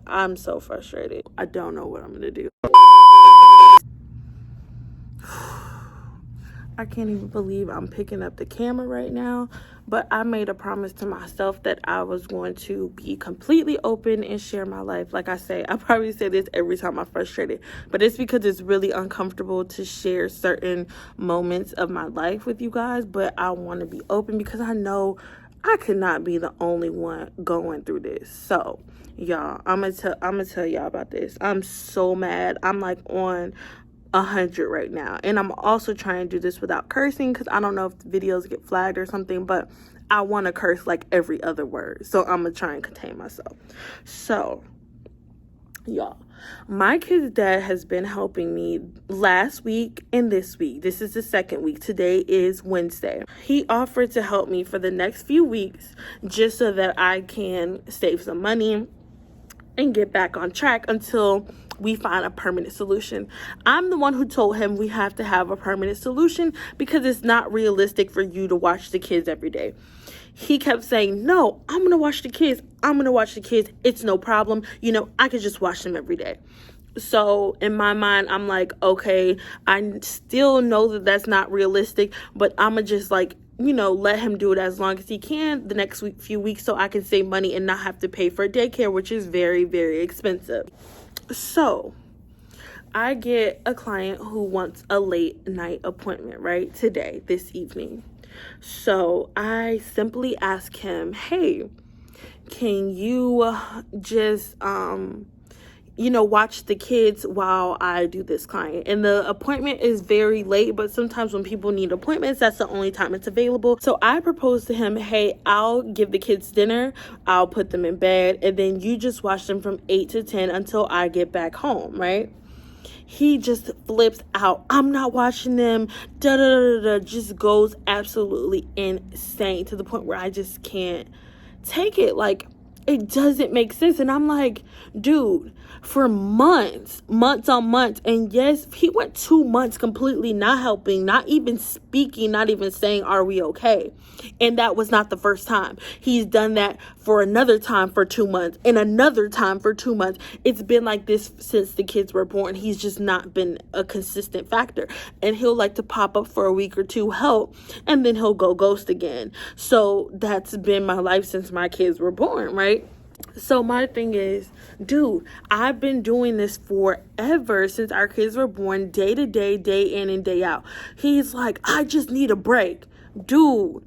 I'm so frustrated. I don't know what I'm gonna do. I can't even believe I'm picking up the camera right now, but I made a promise to myself that I was going to be completely open and share my life. Like I say, I probably say this every time I'm frustrated, but it's because it's really uncomfortable to share certain moments of my life with you guys, but I want to be open because I know I could not be the only one going through this. So, y'all, I'm gonna tell y'all about this. I'm so mad. I'm like on 100 right now, and I'm also trying to do this without cursing because I don't know if the videos get flagged or something, but I want to curse like every other word, so I'm gonna try and contain myself. So y'all, my kid's dad has been helping me last week and this week. This is the second week. Today is Wednesday. He offered to help me for the next few weeks just so that I can save some money and get back on track until we find a permanent solution. I'm the one who told him we have to have a permanent solution because it's not realistic for you to watch the kids every day. He kept saying, no, I'm going to watch the kids. I'm going to watch the kids. It's no problem. I could just watch them every day. So in my mind, I'm like, okay, I still know that that's not realistic, but I'm going to just let him do it as long as he can the next few weeks so I can save money and not have to pay for daycare, which is very, very expensive. So I get a client who wants a late night appointment, right? Today, this evening. So I simply ask him, hey, can you just, watch the kids while I do this client? And the appointment is very late, but sometimes when people need appointments, that's the only time it's available. So I proposed to him, hey, I'll give the kids dinner, I'll put them in bed, and then you just watch them from 8 to 10 until I get back home, right? He just flips out. I'm not watching them. Just goes absolutely insane to the point where I just can't take it. Like, it doesn't make sense. And I'm like, dude, for months on months. And yes, he went 2 months completely not helping, not even speaking, not even saying, are we okay? And that was not the first time. He's done that for another time for 2 months and another time for 2 months. It's been like this since the kids were born. He's just not been a consistent factor. And he'll like to pop up for a week or two, help, and then he'll go ghost again. So that's been my life since my kids were born, right? So my thing is, dude, I've been doing this forever since our kids were born, day to day, day in and day out. He's like, I just need a break. Dude,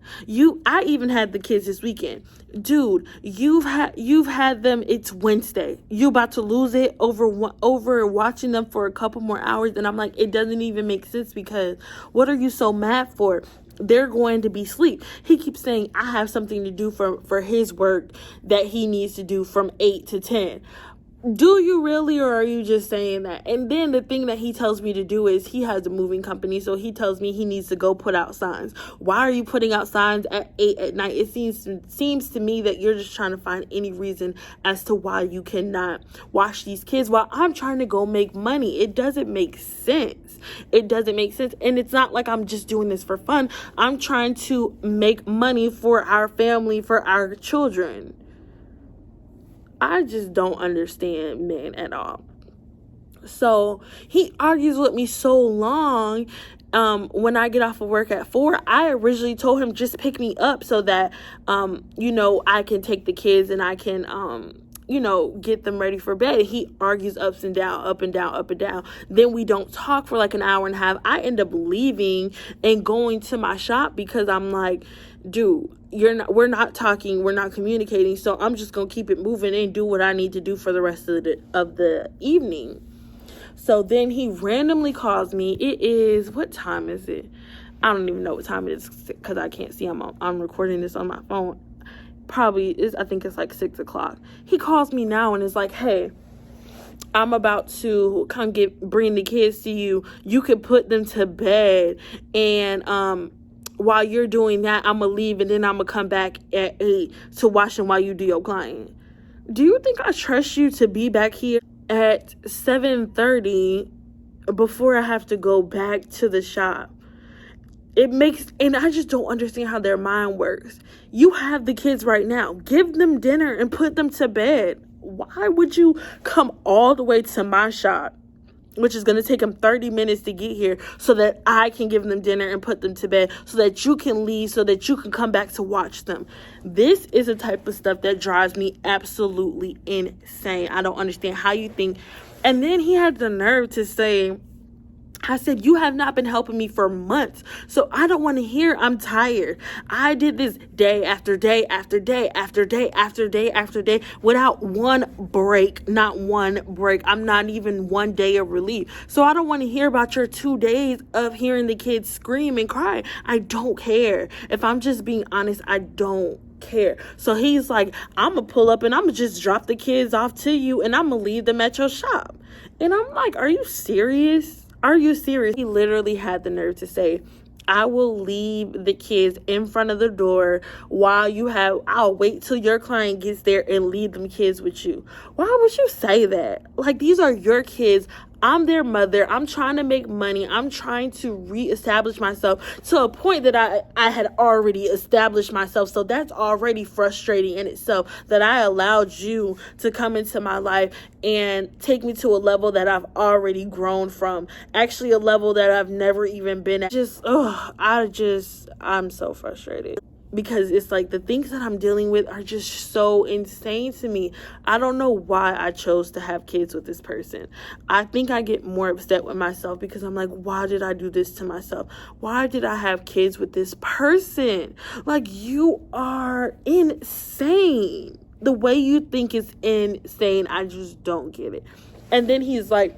I even had the kids this weekend. Dude, you've had them. It's Wednesday. You about to lose it over watching them for a couple more hours. And I'm like, it doesn't even make sense because what are you so mad for? They're going to be asleep. He keeps saying I have something to do for his work that he needs to do from 8 to 10. Do you really, or are you just saying that? And then the thing that he tells me to do is he has a moving company, so he tells me he needs to go put out signs. Why are you putting out signs at 8 at night? It seems to me that you're just trying to find any reason as to why you cannot watch these kids while I'm trying to go make money. It doesn't make sense. It doesn't make sense. And it's not like I'm just doing this for fun. I'm trying to make money for our family, for our children. I just don't understand men at all. So he argues with me so long. When I get off of work at 4, I originally told him just pick me up so that, I can take the kids and I can, get them ready for bed. He argues up and down, up and down, up and down. Then we don't talk for like an hour and a half. I end up leaving and going to my shop because I'm like, dude, we're not talking, we're not communicating, so I'm just gonna keep it moving and do what I need to do for the rest of the evening. So then he randomly calls me. It is, what time is it? I don't even know what time it is because I can't see. I'm recording this on my phone. I think it's like 6 o'clock. He calls me now and is like, hey, I'm about to come bring the kids to you. You could put them to bed, and while you're doing that, I'm going to leave and then I'm going to come back at 8 to watch them while you do your client. Do you think I trust you to be back here at 7:30 before I have to go back to the shop? And I just don't understand how their mind works. You have the kids right now. Give them dinner and put them to bed. Why would you come all the way to my shop, which is going to take them 30 minutes to get here, so that I can give them dinner and put them to bed, so that you can leave, so that you can come back to watch them? This is the type of stuff that drives me absolutely insane. I don't understand how you think. And then he had the nerve to say, I said, you have not been helping me for months, so I don't want to hear I'm tired. I did this day after day after day after day after day after day without one break, not one break. I'm not even one day of relief. So I don't want to hear about your 2 days of hearing the kids scream and cry. I don't care. If I'm just being honest, I don't care. So he's like, I'm gonna pull up and I'm gonna just drop the kids off to you and I'm gonna leave them at your shop. And I'm like, are you serious? Are you serious? He literally had the nerve to say, I will leave the kids in front of the door I'll wait till your client gets there and leave them kids with you. Why would you say that? Like, these are your kids. I'm their mother. I'm trying to make money. I'm trying to reestablish myself to a point that I had already established myself. So that's already frustrating in itself, that I allowed you to come into my life and take me to a level that I've already grown from. Actually, a level that I've never even been at. I'm so frustrated. Because it's like the things that I'm dealing with are just so insane to me. I don't know why I chose to have kids with this person. I think I get more upset with myself because I'm like, why did I do this to myself? Why did I have kids with this person? Like, you are insane. The way you think is insane. I just don't get it. And then he's like,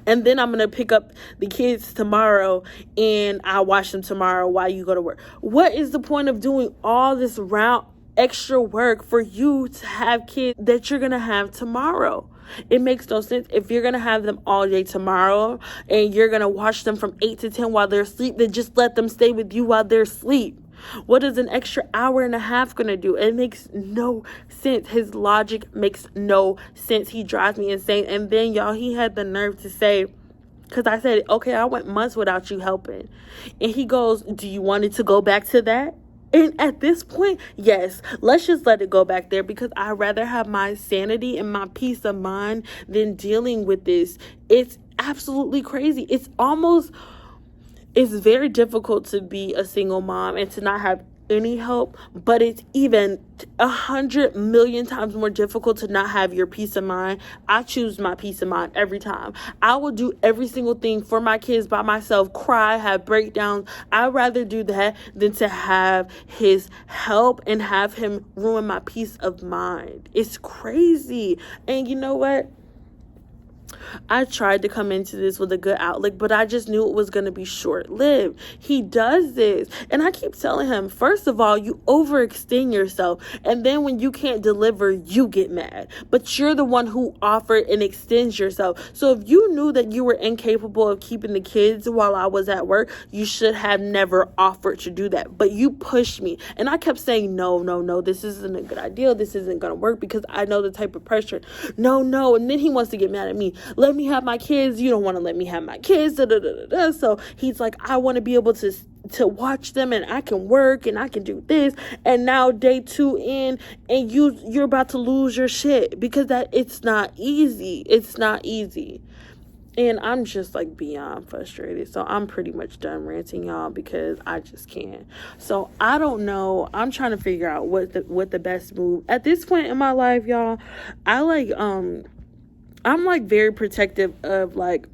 and then I'm going to pick up the kids tomorrow and I'll watch them tomorrow while you go to work. What is the point of doing all this round extra work for you to have kids that you're going to have tomorrow? It makes no sense. If you're going to have them all day tomorrow and you're going to watch them from 8 to 10 while they're asleep, then just let them stay with you while they're asleep. What is an extra hour and a half going to do? It makes no sense. His logic makes no sense. He drives me insane. And then, y'all, he had the nerve to say, because I said, okay, I went months without you helping. And he goes, do you want it to go back to that? And at this point, yes, let's just let it go back there, because I'd rather have my sanity and my peace of mind than dealing with this. It's absolutely crazy. It's very difficult to be a single mom and to not have any help, but it's even 100 million times more difficult to not have your peace of mind. I choose my peace of mind every time. I will do every single thing for my kids by myself, cry, have breakdowns. I'd rather do that than to have his help and have him ruin my peace of mind. It's crazy. And you know what? I tried to come into this with a good outlook, but I just knew it was going to be short-lived. He does this. And I keep telling him, first of all, you overextend yourself. And then when you can't deliver, you get mad. But you're the one who offered and extends yourself. So if you knew that you were incapable of keeping the kids while I was at work, you should have never offered to do that. But you pushed me. And I kept saying, no, this isn't a good idea. This isn't going to work, because I know the type of pressure. No. And then he wants to get mad at me. Let me have my kids. You don't want to let me have my kids. So he's like, I want to be able to watch them, and I can work and I can do this. And now day 2 in, and you're about to lose your shit, because it's not easy. It's not easy. And I'm just like beyond frustrated. So I'm pretty much done ranting, y'all, because I just can't. So I don't know. I'm trying to figure out what the best move at this point in my life, y'all. I'm like very protective of like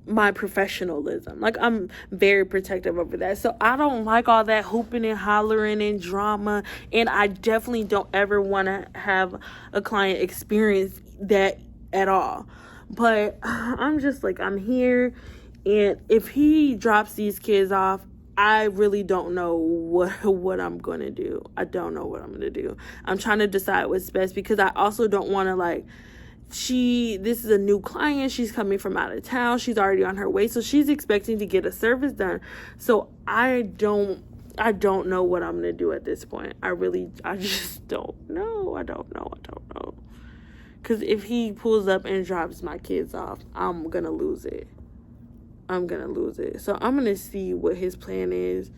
my professionalism. Like, I'm very protective over that. So I don't like all that hooping and hollering and drama. And I definitely don't ever want to have a client experience that at all. But I'm just like, I'm here. And if he drops these kids off, I really don't know what I'm going to do. I don't know what I'm going to do. I'm trying to decide what's best, because I also don't want to like, this is a new client. She's coming from out of town. She's already on her way. So she's expecting to get a service done. So I don't know what I'm going to do at this point. I just don't know. I don't know. Because if he pulls up and drops my kids off, I'm going to lose it. I'm gonna lose it. So I'm gonna see what his plan is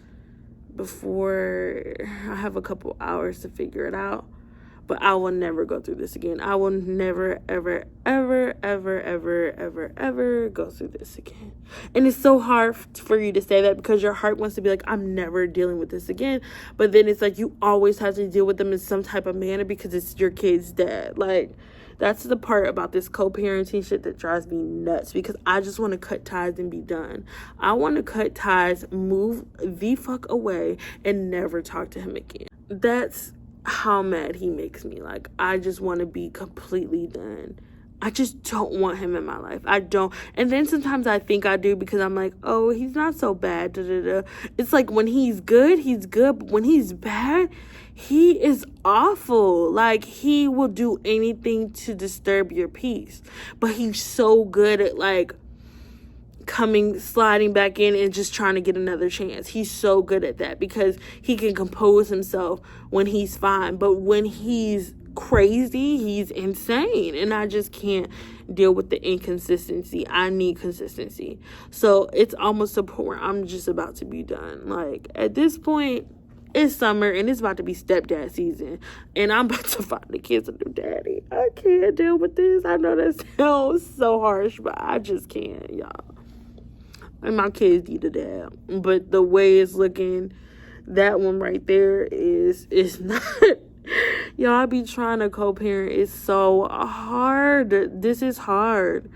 before I have a couple hours to figure it out. But I will never go through this again. I will never, ever, ever, ever, ever, ever, ever go through this again. And it's so hard for you to say that because your heart wants to be like, I'm never dealing with this again. But then it's like you always have to deal with them in some type of manner because it's your kid's dad. Like, that's the part about this co-parenting shit that drives me nuts because I just want to cut ties and be done. I want to cut ties, move the fuck away, and never talk to him again. That's how mad he makes me. Like, I just want to be completely done. I just don't want him in my life. I don't. And then sometimes I think I do because I'm like, oh, he's not so bad. Da, da, da. It's like when he's good, he's good. But when he's bad, he is awful. Like, he will do anything to disturb your peace. But he's so good at, like, sliding back in and just trying to get another chance. He's so good at that because he can compose himself when he's fine. But when he's crazy, he's insane. And I just can't deal with the inconsistency. I need consistency. So it's almost to the point where I'm just about to be done. Like, at this point, it's summer and it's about to be stepdad season. And I'm about to find the kids a new daddy. I can't deal with this. I know that sounds so harsh, but I just can't, y'all. And my kids need a dad. But the way it's looking, that one right there is not. Y'all, I be trying to co-parent. It's so hard. This is hard.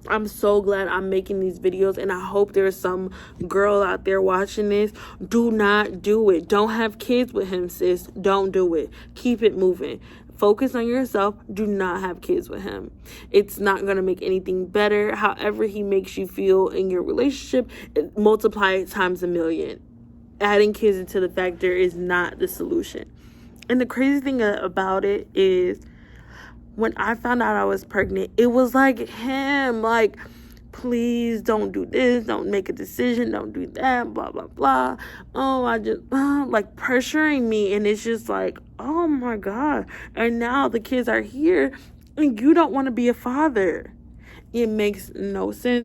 I'm so glad I'm making these videos, and I hope there's some girl out there watching this. Do not do it. Don't have kids with him, sis. Don't do it. Keep it moving. Focus on yourself. Do not have kids with him. It's not going to make anything better. However he makes you feel in your relationship, multiply it times a million. Adding kids into the factor is not the solution. And the crazy thing about it is when I found out I was pregnant, it was like him. Like, please don't do this. Don't make a decision. Don't do that. Blah, blah, blah. Oh, I just, like, pressuring me. And it's just like, oh, my God. And now the kids are here and you don't want to be a father. It makes no sense.